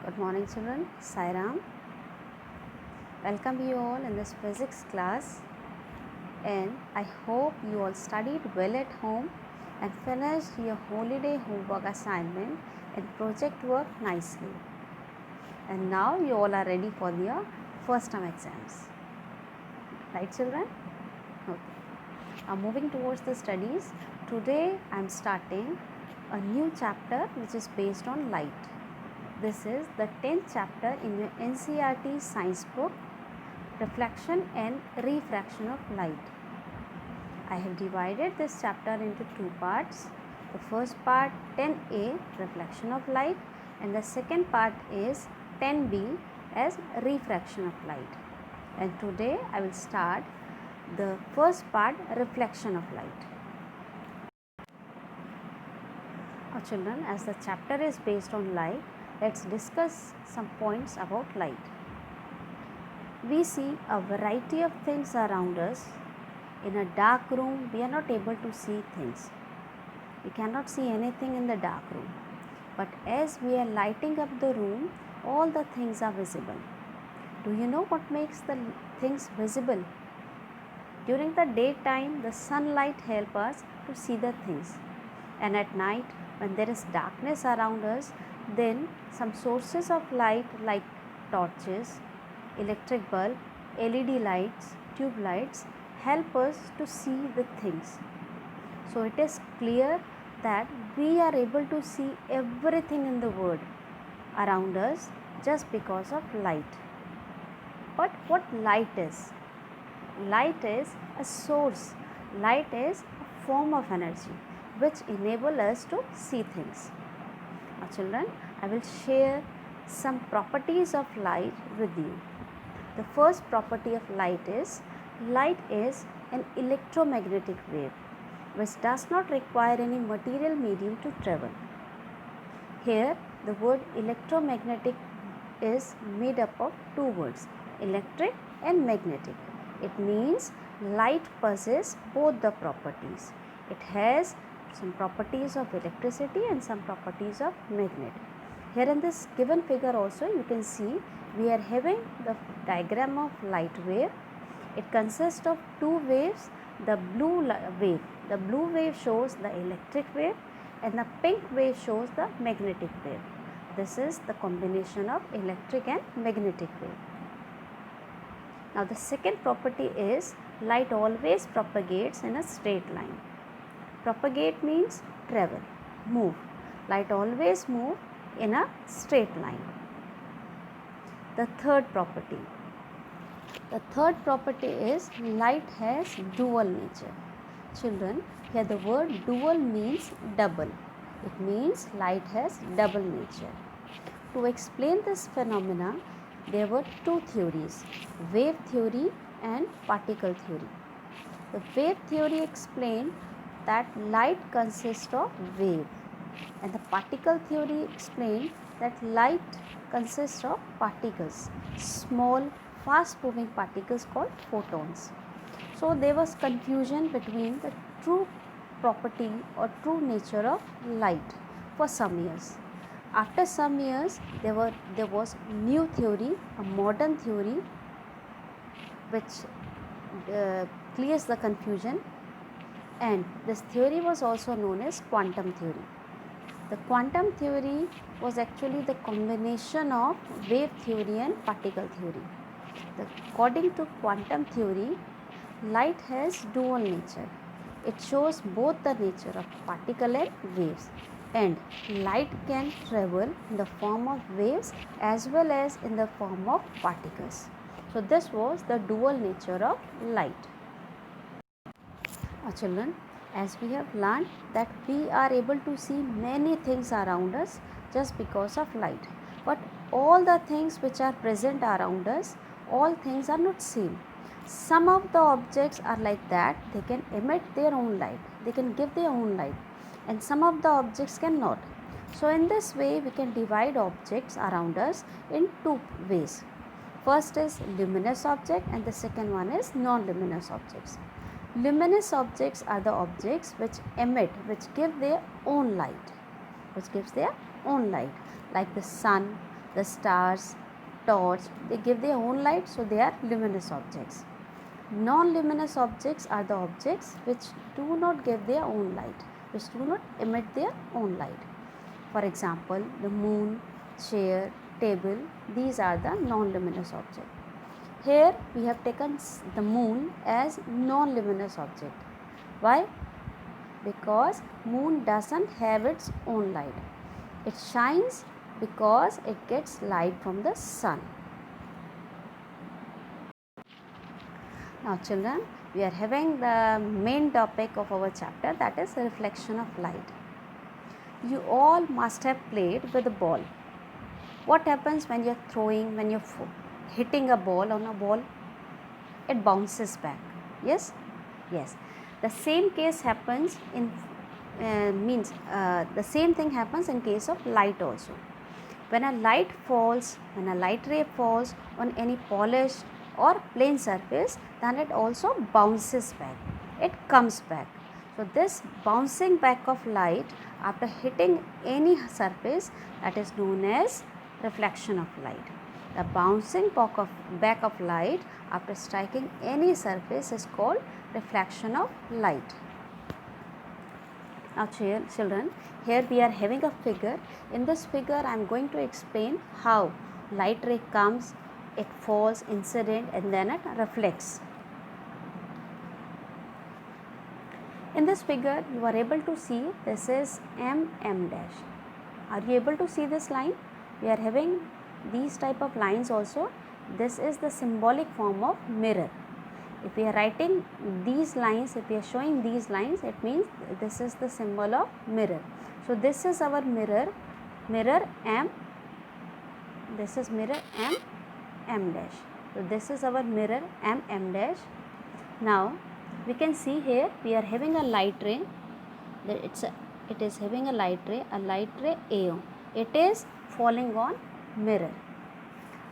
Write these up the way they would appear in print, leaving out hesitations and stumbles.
Good morning children, Sai Ram. Welcome you all in this physics class, and I hope you all studied well at home and finished your holiday homework assignment and project work nicely. And now you all are ready for your first term exams. Right children? Okay. Now moving towards the studies, today I am starting a new chapter which is based on light. This is the 10th chapter in your NCERT science book, Reflection and Refraction of Light. I have divided this chapter into two parts. The first part 10A, Reflection of Light, and the second part is 10B as Refraction of Light. And today I will start the first part, Reflection of Light. Now children, as the chapter is based on light, let's discuss some points about light. We see a variety of things around us. In a dark room, we are not able to see things. We cannot see anything in the dark room. But as we are lighting up the room, all the things are visible. Do you know what makes the things visible? During the daytime, the sunlight helps us to see the things. And at night, when there is darkness around us, then some sources of light like torches, electric bulb, LED lights, tube lights help us to see the things. So it is clear that we are able to see everything in the world around us just because of light. But what light is? Light is a source. Light is a form of energy which enable us to see things. Now children, I will share some properties of light with you. The first property of light is an electromagnetic wave which does not require any material medium to travel. Here the word electromagnetic is made up of two words, electric and magnetic. It means light possesses both the properties. It has some properties of electricity and some properties of magnet. Here in this given figure also you can see we are having the diagram of light wave. It consists of two waves. The blue wave shows the electric wave and the pink wave shows the magnetic wave. This is the combination of electric and magnetic wave. Now the second property is light always propagates in a straight line. Propagate means travel, move. Light always moves in a straight line. The third property is light has dual nature. Children, here the word dual means double. It means light has double nature. To explain this phenomena, there were two theories, wave theory and particle theory. The wave theory explained that light consists of wave, and the particle theory explained that light consists of particles, small fast moving particles called photons. So there was confusion between the true property or true nature of light for some years. After some years there was new theory, a modern theory which clears the confusion, and this theory was also known as quantum theory. The quantum theory was actually the combination of wave theory and particle theory. According to quantum theory, light has dual nature. It shows both the nature of particle and waves, and light can travel in the form of waves as well as in the form of particles. So this was the dual nature of light. Now children, as we have learned that we are able to see many things around us just because of light. But all the things which are present around us, all things are not same. Some of the objects are like that, they can emit their own light, they can give their own light, and some of the objects cannot. So in this way we can divide objects around us in two ways. First is luminous object and the second one is non-luminous objects. Luminous objects are the objects which emit, which give their own light, like the sun, The stars, torch, they give their own light, so they are luminous objects. Non-luminous objects are the objects which do not give their own light, which do not emit their own light. For example, the moon, chair, table, these are the non-luminous objects. Here we have taken the moon as non-luminous object. Why? Because moon doesn't have its own light. It shines because it gets light from the sun. Now children, we are having the main topic of our chapter, that is reflection of light. You all must have played with a ball. What happens when you are throwing, when you are hitting a ball on a wall? It bounces back. Yes? Yes. The same case happens in the same thing happens in case of light also. When a light falls, when a light ray falls on any polished or plain surface, then it also bounces back. It comes back. So this bouncing back of light after hitting any surface, that is known as reflection of light. The bouncing back of light after striking any surface is called reflection of light. Now children, here we are having a figure. In this figure I am going to explain how light ray comes, it falls, incident, and then it reflects. In this figure you are able to see this is M dash. Are you able to see this line? We are having these type of lines also. This is the symbolic form of mirror. If we are writing these lines, if we are showing these lines, it means this is the symbol of mirror. So this is our mirror, mirror M. This is mirror M dash. So this is our mirror M dash. Now we can see here we are having a light ray. It is having a light ray AO. It is falling on mirror.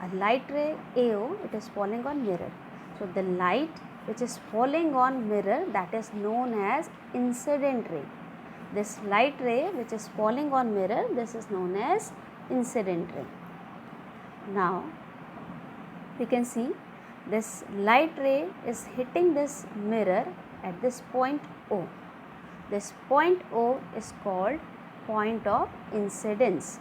A light ray AO, it is falling on mirror. So the light which is falling on mirror, that is known as incident ray. This light ray which is falling on mirror, this is known as incident ray. Now we can see this light ray is hitting this mirror at this point O. This point O is called point of incidence.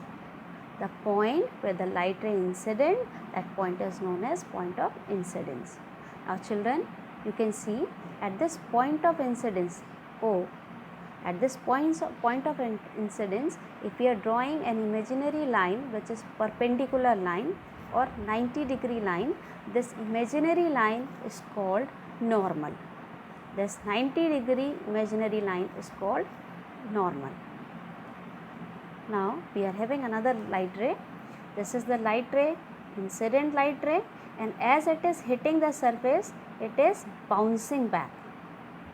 The point where the light ray incident, that point is known as point of incidence. Now children, you can see at this point of incidence O, at this point of incidence, if we are drawing an imaginary line which is perpendicular line or 90-degree line, this imaginary line is called normal. This 90-degree imaginary line is called normal. Now we are having another light ray. This is the light ray, incident light ray, and as it is hitting the surface, it is bouncing back.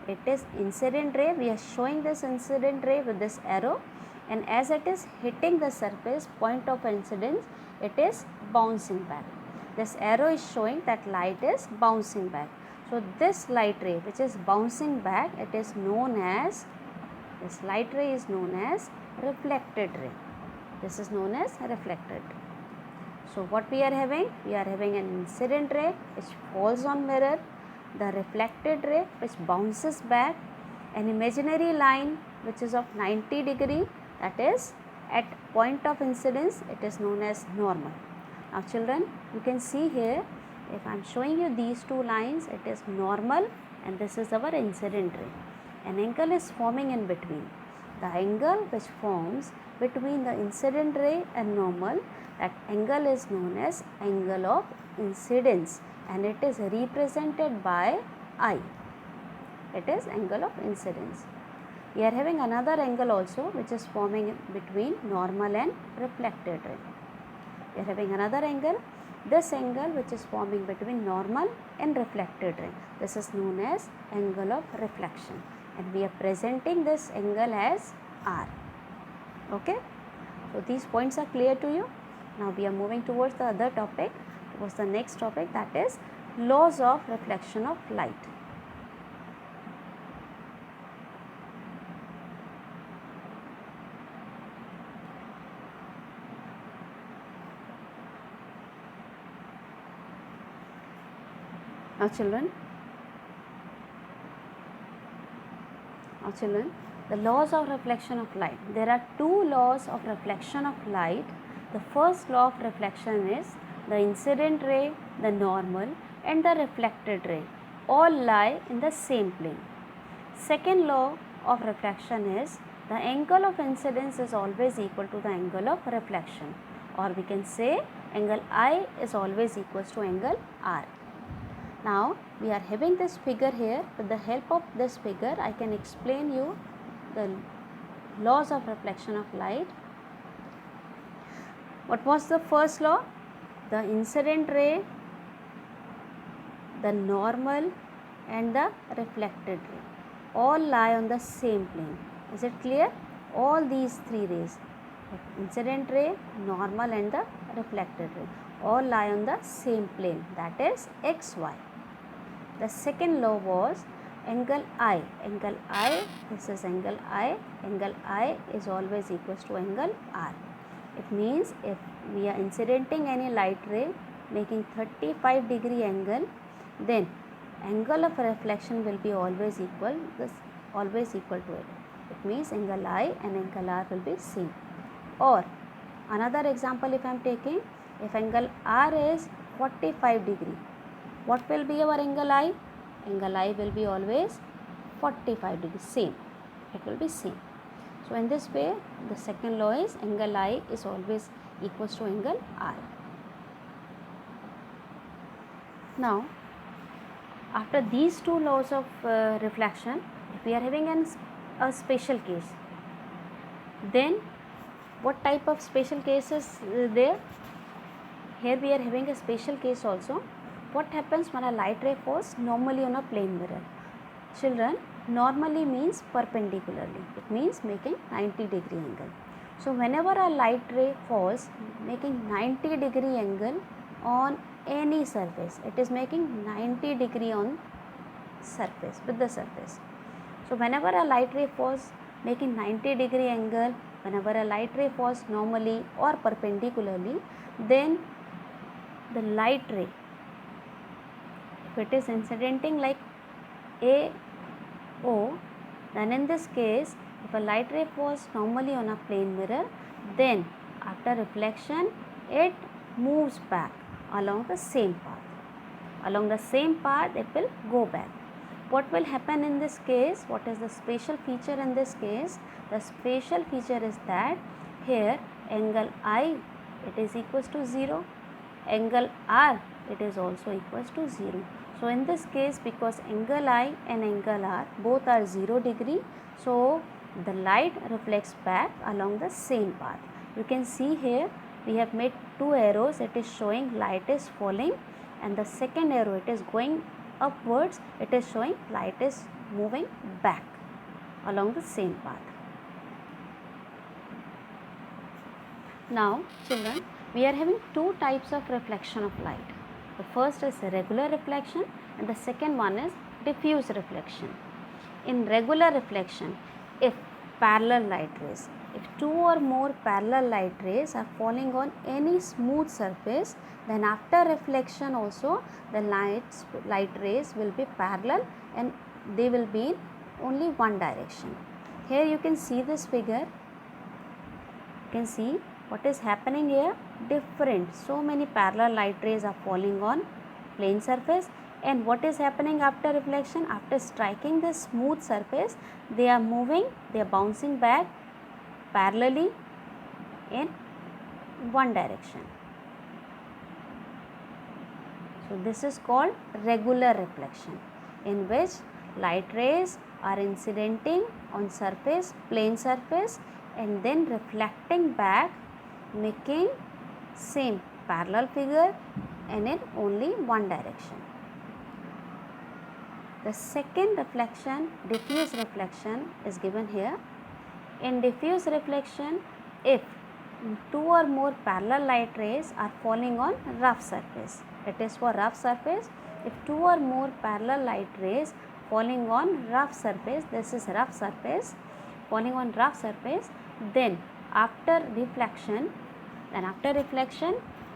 It is incident ray. We are showing this incident ray with this arrow, and as it is hitting the surface, point of incidence, it is bouncing back. This arrow is showing that light is bouncing back. So this light ray which is bouncing back, it is known as, this light ray is known as reflected ray. This is known as reflected ray. So what we are having? We are having an incident ray which falls on mirror, the reflected ray which bounces back, an imaginary line which is of 90 degree, that is at point of incidence, it is known as normal. Now children, you can see here, if I am showing you these two lines, it is normal and this is our incident ray. An angle is forming in between. The angle which forms between the incident ray and normal, that angle is known as angle of incidence, and it is represented by I. It is angle of incidence. We are having another angle also which is forming between normal and reflected ray. We are having another angle. This angle which is forming between normal and reflected ray, this is known as angle of reflection, and we are presenting this angle as R. Okay. So these points are clear to you. Now we are moving towards the other topic, towards the next topic, that is laws of reflection of light. Now children, the laws of reflection of light. There are two laws of reflection of light. The first law of reflection is the incident ray, the normal, and the reflected ray all lie in the same plane. Second law of reflection is the angle of incidence is always equal to the angle of reflection, or we can say angle I is always equals to angle R. Now we are having this figure here. With the help of this figure I can explain you the laws of reflection of light. What was the first law? The incident ray, the normal, and the reflected ray all lie on the same plane. Is it clear? All these three rays, incident ray, normal, and the reflected ray, all lie on the same plane, that is xy. The second law was angle I. Angle I, this is angle I is always equals to angle R. It means if we are incidenting any light ray making 35 degree angle, then angle of reflection will be always equal to it. It means angle I and angle R will be same. Or another example, if I am taking, if angle R is 45 degree, what will be our angle I? Angle I will be always 45 degree, same. It will be same. So in this way, the second law is angle I is always equals to angle R. Now, after these two laws of reflection, if we are having a special case, then what type of special case is there? Here we are having a special case also. What happens when a light ray falls normally on a plane mirror? Children, normally means perpendicularly. It means making 90 degree angle. So whenever a light ray falls making 90 degree angle on any surface, it is making 90 degree on surface, with the surface. So whenever a light ray falls making 90 degree angle, whenever a light ray falls normally or perpendicularly, then the light ray, if it is incidenting like AO, then in this case, if a light ray falls normally on a plane mirror, then after reflection it moves back along the same path. Along the same path it will go back. What will happen in this case? What is the spatial feature in this case? The spatial feature is that here angle I, it is equals to 0, angle R, it is also equals to 0. So in this case, because angle I and angle R both are 0 degree, so the light reflects back along the same path. You can see here we have made two arrows. It is showing light is falling, and the second arrow, it is going upwards, it is showing light is moving back along the same path. Now children, we are having two types of reflection of light. The first is regular reflection and the second one is diffuse reflection. In regular reflection, if parallel light rays, if two or more parallel light rays are falling on any smooth surface, then after reflection also the light rays will be parallel and they will be in only one direction. Here you can see this figure. You can see what is happening here. Different, so many parallel light rays are falling on plane surface, and what is happening after reflection? After striking the smooth surface, they are moving, they are bouncing back parallelly in one direction. So this is called regular reflection, in which light rays are incidenting on surface, plane surface, and then reflecting back, making same parallel figure and in only one direction. The second reflection, diffuse reflection, is given here. In diffuse reflection, if two or more parallel light rays are falling on rough surface, it is for rough surface. If two or more parallel light rays falling on rough surface, this is rough surface, falling on rough surface, then after reflection,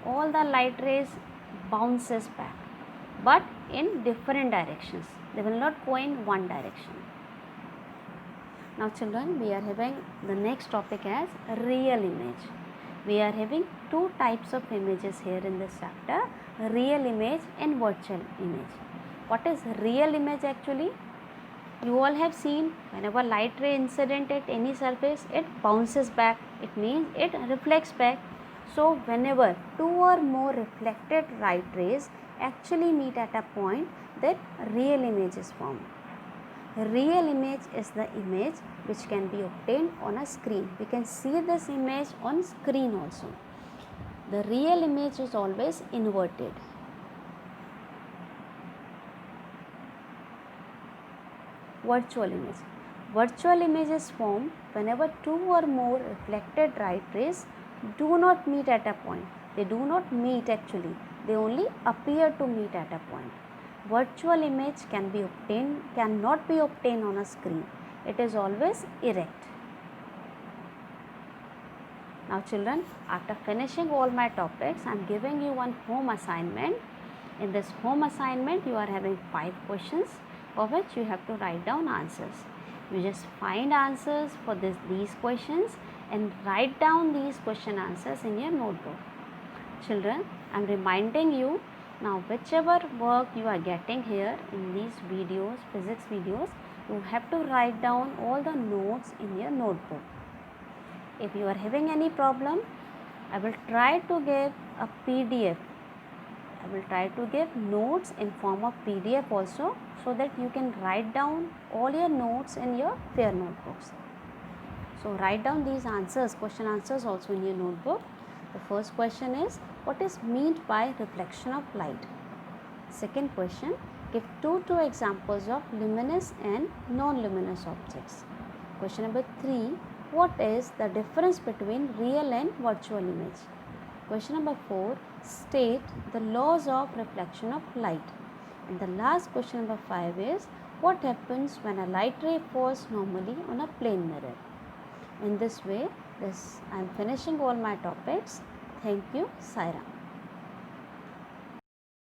all the light rays bounces back. but in different directions. They will not go in one direction. Now children, we are having the next topic as real image. We are having two types of images here in this chapter, real image and virtual image. What is real image actually? You all have seen whenever light ray incident at any surface, it bounces back. It means it reflects back. So whenever two or more reflected light rays actually meet at a point, that real image is formed. Real image is the image which can be obtained on a screen. We can see this image on screen also. The real image is always inverted. Virtual image. Virtual image is formed whenever two or more reflected light rays do not meet at a point. They do not meet actually. They only appear to meet at a point. Virtual image cannot be obtained on a screen. It is always erect. Now children, after finishing all my topics, I am giving you one home assignment. In this home assignment, you are having 5 questions for which you have to write down answers. You just find answers for these questions and write down these question answers in your notebook. Children, I am reminding you, now whichever work you are getting here in these videos, physics videos, you have to write down all the notes in your notebook. If you are having any problem, I will try to give a PDF. I will try to give notes in form of PDF also, so that you can write down all your notes in your fair notebooks. So write down these answers, question answers also in your notebook. The first question is, what is meant by reflection of light? Second question, give two examples of luminous and non-luminous objects. Question number 3, what is the difference between real and virtual image? Question number 4, state the laws of reflection of light. And the last question number 5 is, what happens when a light ray falls normally on a plane mirror? In this way, I am finishing all my topics. Thank you, Saira.